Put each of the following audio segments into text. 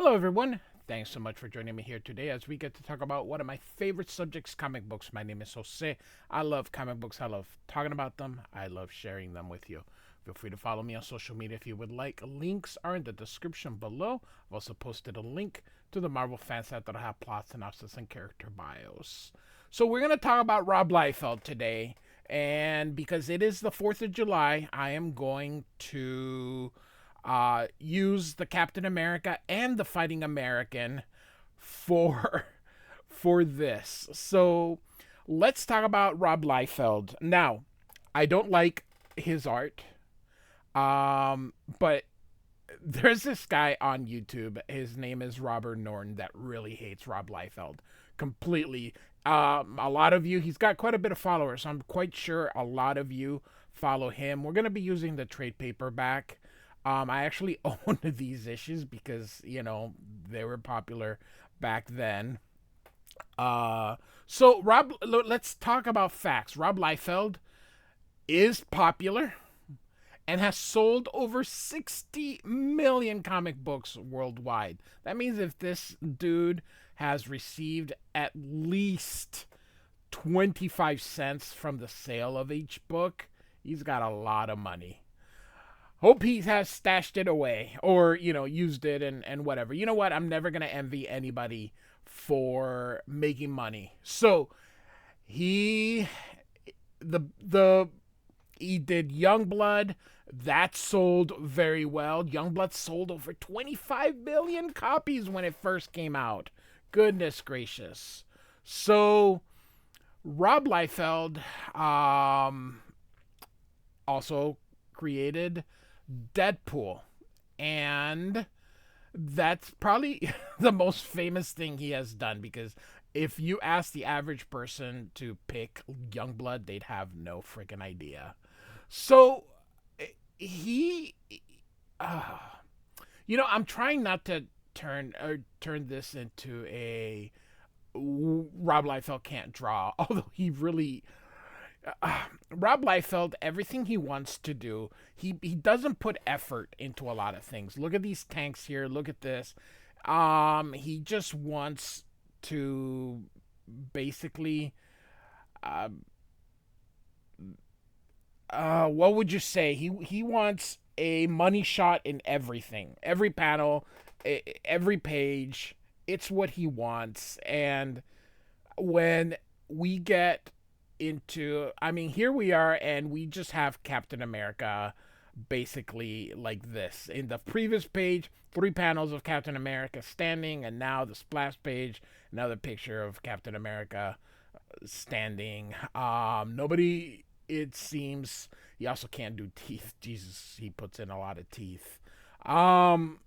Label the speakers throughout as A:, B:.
A: Hello, everyone. Thanks so much for joining me here today as we get to talk about one of my favorite subjects, comic books. My name is Jose. I love comic books. I love talking about them. I love sharing them with you. Feel free to follow me on social media if you would like. Links are in the description below. I've also posted a link to the Marvel fan site that'll have plot synopsis and character bios. So we're going to talk about Rob Liefeld today. And because it is the 4th of July, I am going to use the Captain America and the Fighting American for for this. So let's talk about Rob Liefeld. Now, I don't like his art, but there's this guy on YouTube. His name is Robert Norton that really hates Rob Liefeld completely. A lot of you, he's got quite a bit of followers. So I'm quite sure a lot of you follow him. We're gonna be using the trade paperback. I actually own these issues because they were popular back then. So let's talk about facts. Rob Liefeld is popular and has sold over 60 million comic books worldwide. That means if this dude has received at least 25 cents from the sale of each book, he's got a lot of money. Hope he has stashed it away or, used it and whatever. You know what? I'm never going to envy anybody for making money. So he the he did Youngblood. That sold very well. Youngblood sold over 25 million copies when it first came out. Goodness gracious. So Rob Liefeld also created Deadpool, and that's probably the most famous thing he has done because if you ask the average person to pick Youngblood, they'd have no freaking idea. So he, uh, I'm trying not to turn this into a Rob Liefeld can't draw, although he really Rob Liefeld, everything he wants to do, he doesn't put effort into a lot of things. Look at these tanks here. Look at this. He just wants to basically, uh, what would you say? He wants a money shot in everything, every panel, every page. It's what he wants, and when we get here we are, and we just have Captain America basically like this. In the previous page, 3 panels of Captain America standing, and now the splash page, another picture of Captain America standing. Nobody, it seems, he also can't do teeth. Jesus, he puts in a lot of teeth. Um,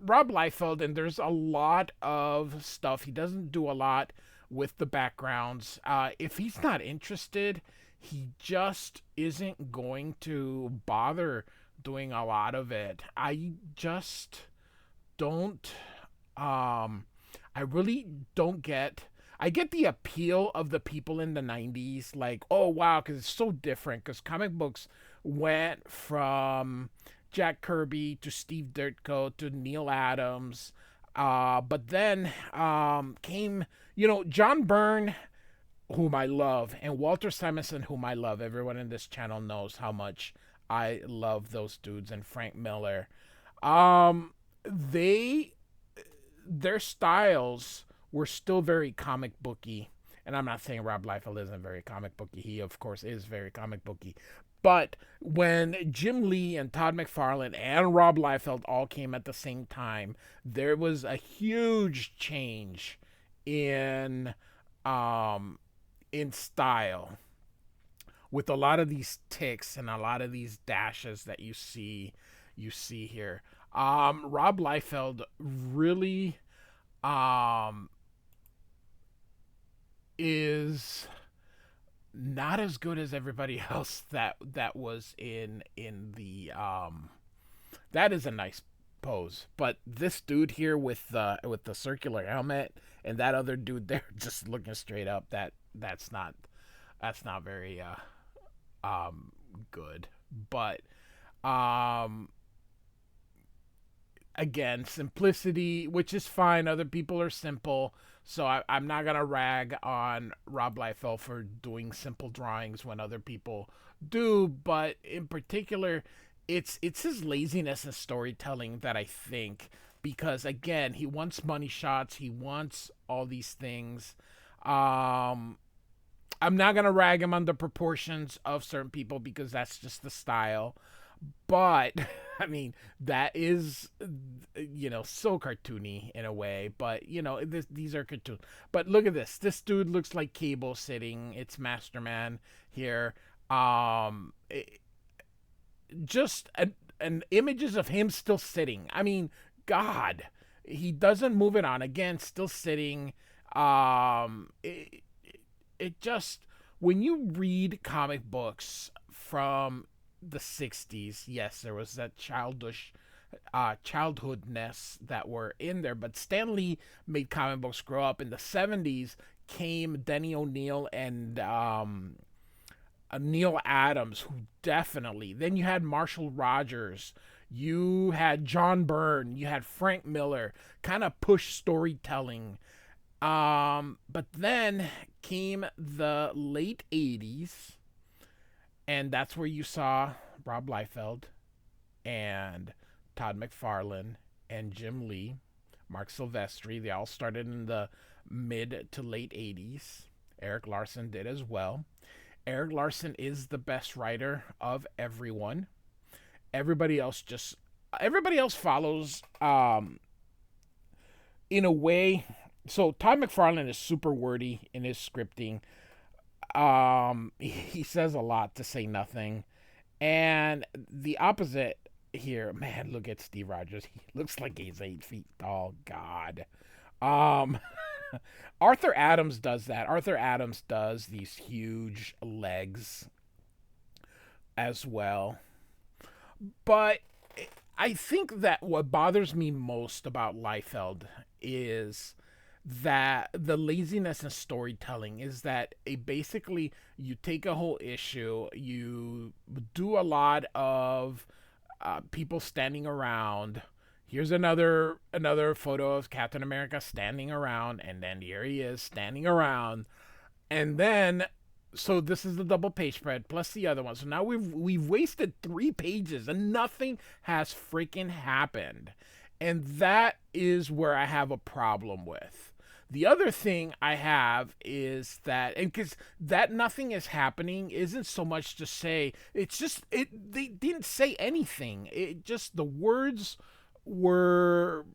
A: Rob Liefeld, and there's a lot of stuff. He doesn't do a lot with the backgrounds. If he's not interested, he just isn't going to bother doing a lot of it. I just don't. I really don't get. I get the appeal of the people in the 90s, like, oh wow, because it's so different. Because comic books went from Jack Kirby to Steve Ditko to Neil Adams. But then came, John Byrne, whom I love, and Walter Simonson, whom I love. Everyone in this channel knows how much I love those dudes, and Frank Miller. They their styles were still very comic booky. And I'm not saying Rob Liefeld isn't very comic booky. He, of course, is very comic booky. But when Jim Lee and Todd McFarlane and Rob Liefeld all came at the same time, there was a huge change in style, with a lot of these ticks and a lot of these dashes that you see here. Rob Liefeld really is not as good as everybody else that was in the that is a nice pose, but this dude here with the circular helmet and that other dude there just looking straight up, that's not very good. But um again, simplicity, which is fine. Other people are simple. So I'm not going to rag on Rob Liefeld for doing simple drawings when other people do. But in particular, it's his laziness in storytelling that I think, because again, he wants money shots. He wants all these things. Um, I'm not going to rag him on the proportions of certain people because that's just the style. But I mean, that is, so cartoony in a way. But these are cartoons. But look at this. This dude looks like Cable sitting. It's Masterman here. Just an images of him still sitting. I mean, God, he doesn't move it on again. Still sitting. It just, when you read comic books from the 60s, yes, there was that childhoodness that were in there, but Stan Lee made comic books grow up. In the 70s came Denny O'Neil and Neil Adams, who definitely, then you had Marshall Rogers, you had John Byrne, you had Frank Miller, kind of push storytelling. But then came the late 80s, and that's where you saw Rob Liefeld and Todd McFarlane and Jim Lee, Mark Silvestri. They all started in the mid to late 80s. Eric Larson did as well. Eric Larson is the best writer of everyone. Everybody else follows in a way. So Todd McFarlane is super wordy in his scripting. He says a lot to say nothing. And the opposite here, man, look at Steve Rogers. He looks like he's 8 feet tall. God. Um, Arthur Adams does that. Arthur Adams does these huge legs as well. But I think that what bothers me most about Liefeld is that the laziness in storytelling is that basically you take a whole issue, you do a lot of people standing around. Here's another photo of Captain America standing around, and then here he is standing around, and then so this is the double page spread plus the other one. So now we've wasted 3 pages and nothing has freaking happened, and that is where I have a problem with. The other thing I have is that, and because that nothing is happening isn't so much to say, it's just, they didn't say anything. It just, the words were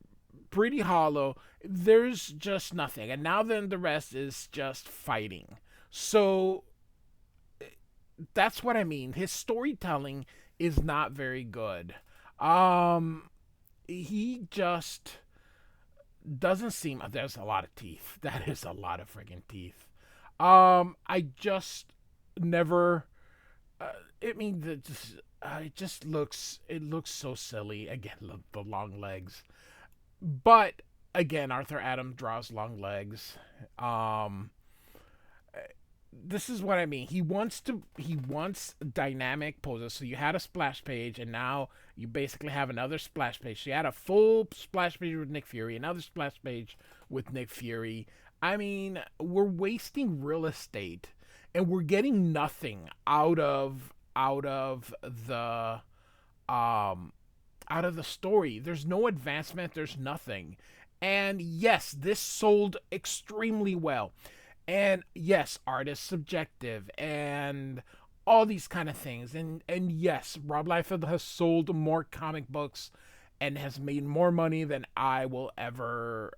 A: pretty hollow. There's just nothing. And now then the rest is just fighting. So that's what I mean. His storytelling is not very good. He just doesn't seem, there's a lot of teeth. That is a lot of friggin' teeth. I just never. I mean, it looks so silly. Again, look, the long legs. But again, Arthur Adams draws long legs. This is what I mean. He wants dynamic poses. So you had a splash page, and now you basically have another splash page. So you had a full splash page with Nick Fury, another splash page with Nick Fury. I mean, we're wasting real estate, and we're getting nothing the out of the story. There's no advancement. There's nothing. And yes, this sold extremely well. And yes, art is subjective and all these kind of things. And yes, Rob Liefeld has sold more comic books and has made more money than I will ever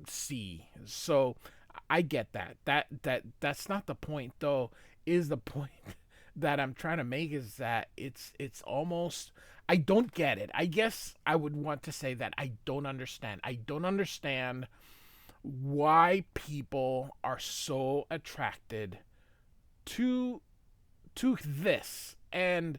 A: see. So I get that. That's not the point though. Is the point that I'm trying to make is that it's almost, I don't get it. I guess I would want to say that I don't understand. I don't understand why people are so attracted to this, and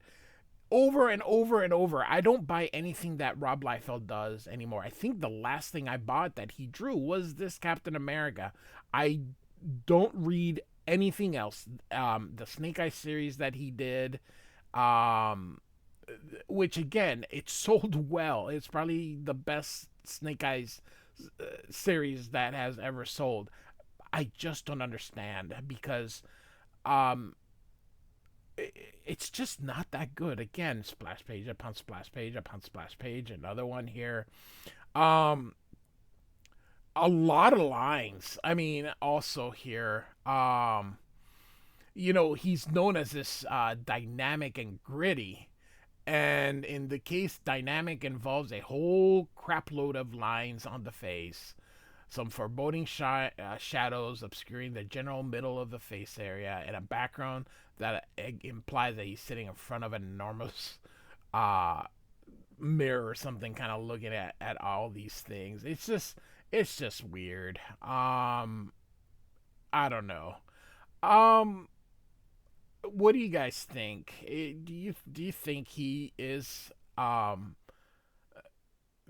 A: over and over and over, I don't buy anything that Rob Liefeld does anymore. I think the last thing I bought that he drew was this Captain America. I don't read anything else. The Snake Eye series that he did, which again, it sold well. It's probably the best Snake Eyes series that has ever sold. I just don't understand because um, it's just not that good. Again, splash page upon splash page upon splash page. Another one here. Um, a lot of lines. I mean, also here. He's known as this dynamic and gritty. And in the case, dynamic involves a whole crapload of lines on the face, some foreboding shadows obscuring the general middle of the face area, and a background that implies that he's sitting in front of an enormous uh, mirror or something, kind of looking at all these things. It's just weird. I don't know. Um, what do you guys think? Do you think he is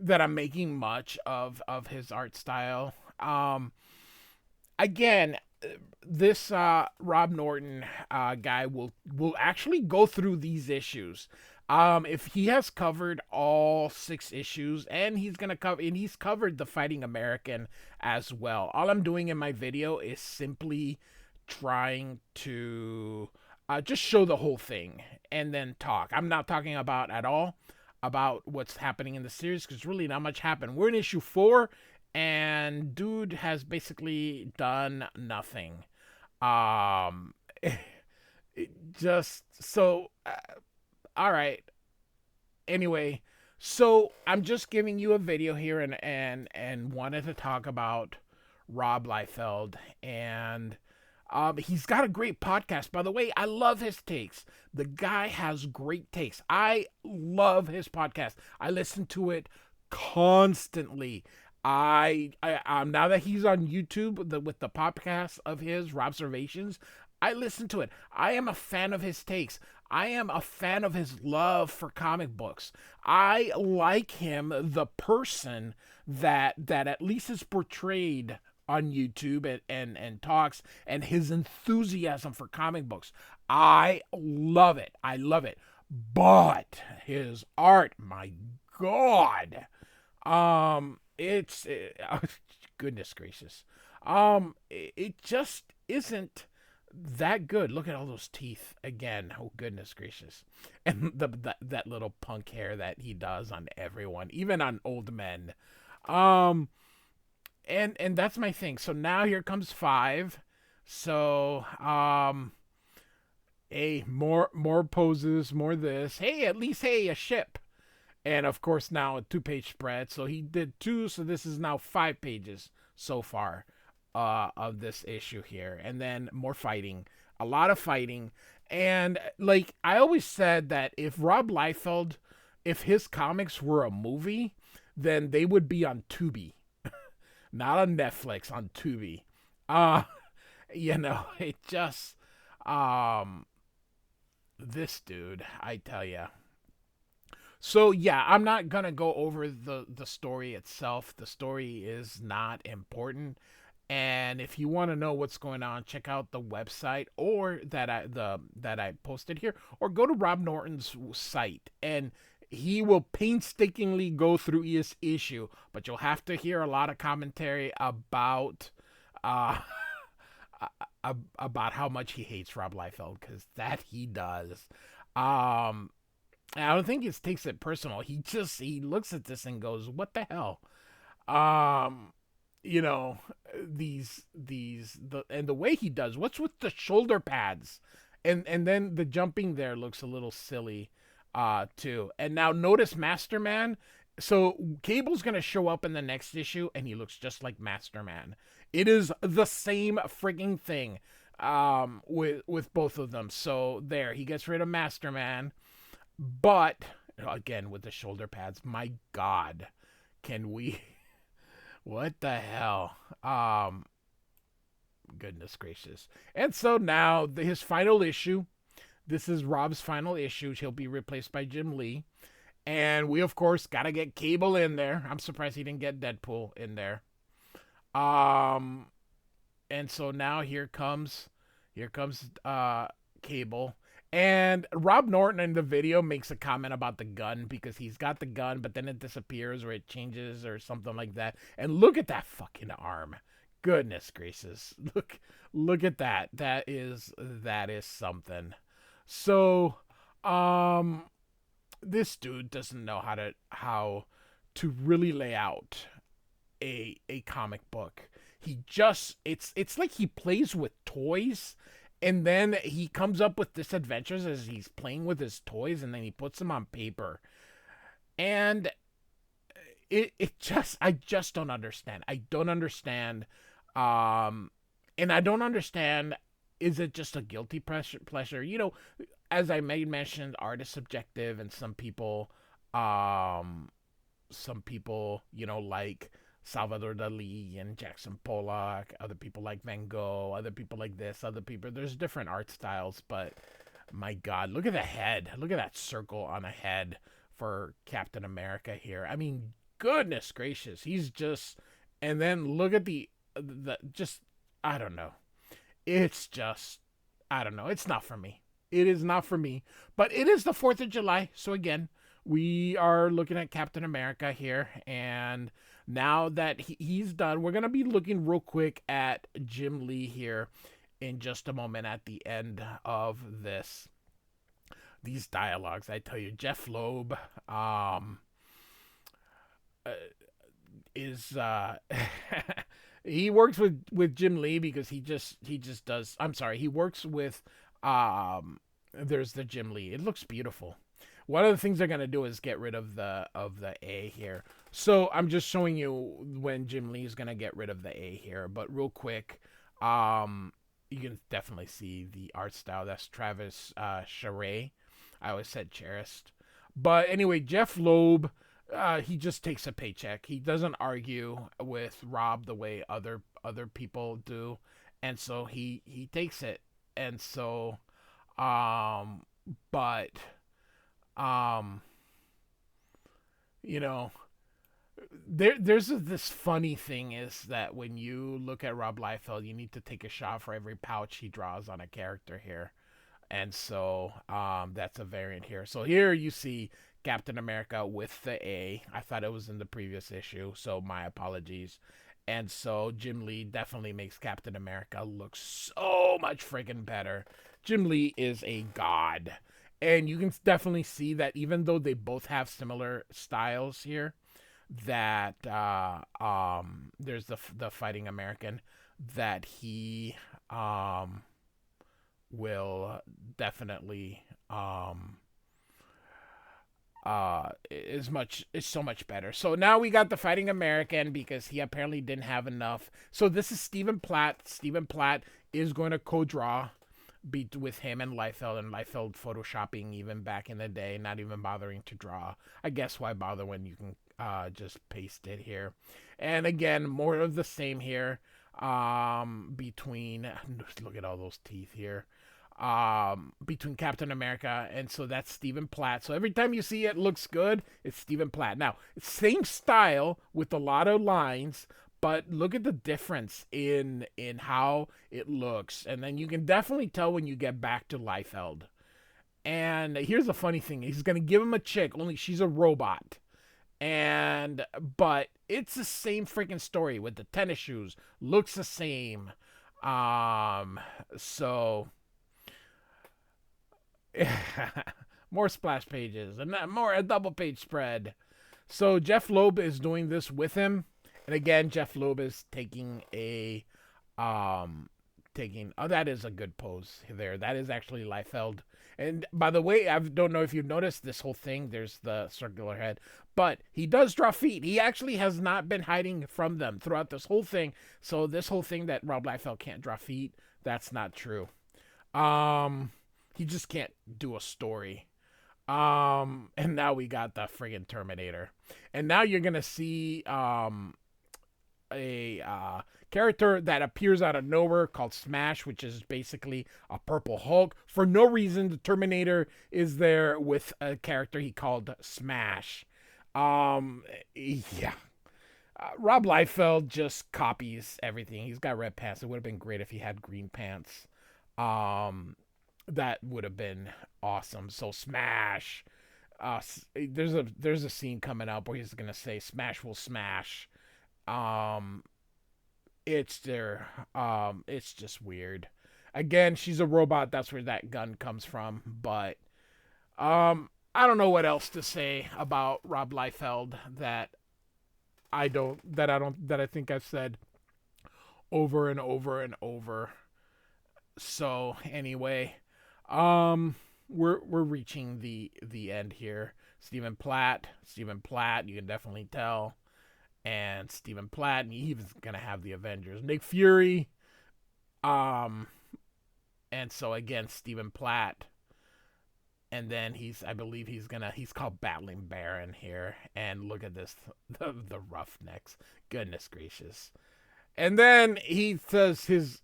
A: that I'm making much of his art style? Again, this Rob Norton guy will actually go through these issues. If he has covered all 6 issues, and he's covered the Fighting American as well. All I'm doing in my video is simply trying to just show the whole thing and then talk. I'm not talking about at all about what's happening in the series because really not much happened. We're in issue 4, and dude has basically done nothing. Um, just so all right. Anyway, so I'm just giving you a video here and wanted to talk about Rob Liefeld, and he's got a great podcast. By the way, I love his takes. The guy has great takes. I love his podcast. I listen to it constantly. I now that he's on YouTube with the podcast of his Robservations, I listen to it. I am a fan of his takes. I am a fan of his love for comic books. I like him, the person that at least is portrayed on YouTube and talks, and his enthusiasm for comic books. I love it. I love it. But his art, my God, it's goodness gracious, it just isn't that good. Look at all those teeth again. Oh goodness gracious, and that little punk hair that he does on everyone, even on old men. Um, and that's my thing. So now here comes 5. So hey, more poses, more this. Hey, at least a ship. And of course now a 2-page spread. So he did 2, so this is now 5 pages so far of this issue here. And then more fighting, a lot of fighting. And like I always said that if Rob Liefeld, if his comics were a movie, then they would be on Tubi, not on Netflix, on Tubi. Uh, it just this dude, I tell you. So yeah, I'm not gonna go over the story itself. The story is not important. And if you want to know what's going on, check out the website or that I posted here, or go to Rob Norton's site, and he will painstakingly go through each issue. But you'll have to hear a lot of commentary uh, about how much he hates Rob Liefeld, because that he does. Um, I don't think he takes it personal. He looks at this and goes, "What the hell?" Um, you know, the way he does. What's with the shoulder pads? And then the jumping there looks a little silly, too. And now notice Masterman. So Cable's gonna show up in the next issue, and he looks just like Masterman. It is the same frigging thing, with both of them. So there, he gets rid of Masterman. But again, with the shoulder pads, my God, can we? What the hell? Goodness gracious! And so now his final issue. This is Rob's final issue. He'll be replaced by Jim Lee, and we of course gotta get Cable in there. I'm surprised he didn't get Deadpool in there. Um, and so now here comes Cable. And Rob Norton in the video makes a comment about the gun because he's got the gun, but then it disappears or it changes or something like that. And look at that fucking arm. Goodness gracious. Look at that. That is something. So um this dude doesn't know how to really lay out a comic book. He just it's like he plays with toys, and then he comes up with this adventures as he's playing with his toys, and then he puts them on paper. And it just I just don't understand. I don't understand. Um and I don't understand, is it just a guilty pleasure? As I made mention, art is subjective, and um some people, like Salvador Dali and Jackson Pollock. Other people like Van Gogh. Other people like this. Other people. There's different art styles, but my God, look at the head. Look at that circle on a head for Captain America here. I mean, goodness gracious, he's just. And then look at the just. I don't know. It's just. I don't know. It's not for me. It is not for me. But it is the 4th of July, so again, we are looking at Captain America here, and now that he's done, we're going to be looking real quick at Jim Lee here in just a moment at the end of these dialogues. I tell you, Jeph Loeb uh, is he works with Jim Lee because he just does. I'm sorry, he works with there's the Jim Lee. It looks beautiful. One of the things they're gonna do is get rid of the A here. So I'm just showing you when Jim Lee is gonna get rid of the A here. But real quick, you can definitely see the art style. That's Travis Charest. I always said Charest. But anyway, Jeph Loeb, he just takes a paycheck. He doesn't argue with Rob the way other people do, and so he takes it. And so, but um, you know, there's this funny thing is that when you look at Rob Liefeld, you need to take a shot for every pouch he draws on a character here. And so that's a variant here. So here you see Captain America with the A. I thought it was in the previous issue, so my apologies. And so Jim Lee definitely makes Captain America look so much friggin' better. Jim Lee is a god. And you can definitely see that even though they both have similar styles here, that there's the Fighting American, that he will definitely is so much better. So now we got the Fighting American because he apparently didn't have enough. So this is Stephen Platt. Stephen Platt is going to co-draw with him and Liefeld photoshopping even back in the day, not even bothering to draw. I guess why bother when you can just paste it here. And again, more of the same here. Between look at all those teeth here. Between Captain America, and so that's Stephen Platt. So every time you see it looks good, it's Stephen Platt. Now, same style with a lot of lines, but look at the difference in how it looks. And then you can definitely tell when you get back to Liefeld. And here's the funny thing. He's going to give him a chick, only she's a robot. But it's the same freaking story with the tennis shoes. Looks the same. So more splash pages and more a double page spread. So Jeph Loeb is doing this with him, and again Jeph Loeb is taking oh, that is a good pose there. That is actually Liefeld. And by the way, I don't know if you've noticed this whole thing. There's the circular head, but he does draw feet. He actually has not been hiding from them throughout this whole thing. So this whole thing that Rob Liefeld can't draw feet, that's not true. He just can't do a story. And now we got the friggin' Terminator. And now you're gonna see a character that appears out of nowhere called Smash, which is basically a purple Hulk. For no reason, the Terminator is there with a character he called Smash. Yeah. Rob Liefeld just copies everything. He's got red pants. It would have been great if he had green pants. That would have been awesome. So Smash. There's a scene coming up where he's gonna say Smash will smash. Um, it's there. It's just weird. Again, she's a robot. That's where that gun comes from. But I don't know what else to say about Rob Liefeld that I think I've said over and over and over. So anyway, we're reaching the end here. Stephen Platt, you can definitely tell, and Stephen Platt, and he's gonna have the Avengers. Nick Fury, um, and so again Stephen Platt, and then I believe he's called Battling Baron here, and look at this, the Roughnecks, goodness gracious. And then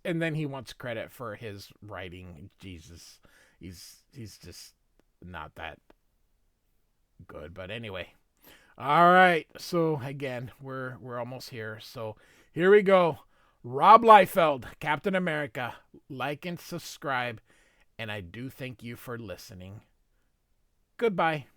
A: and then he wants credit for his writing. Jesus, he's just not that good. But anyway, all right. So again, we're almost here. So here we go. Rob Liefeld, Captain America. Like and subscribe, and I do thank you for listening. Goodbye.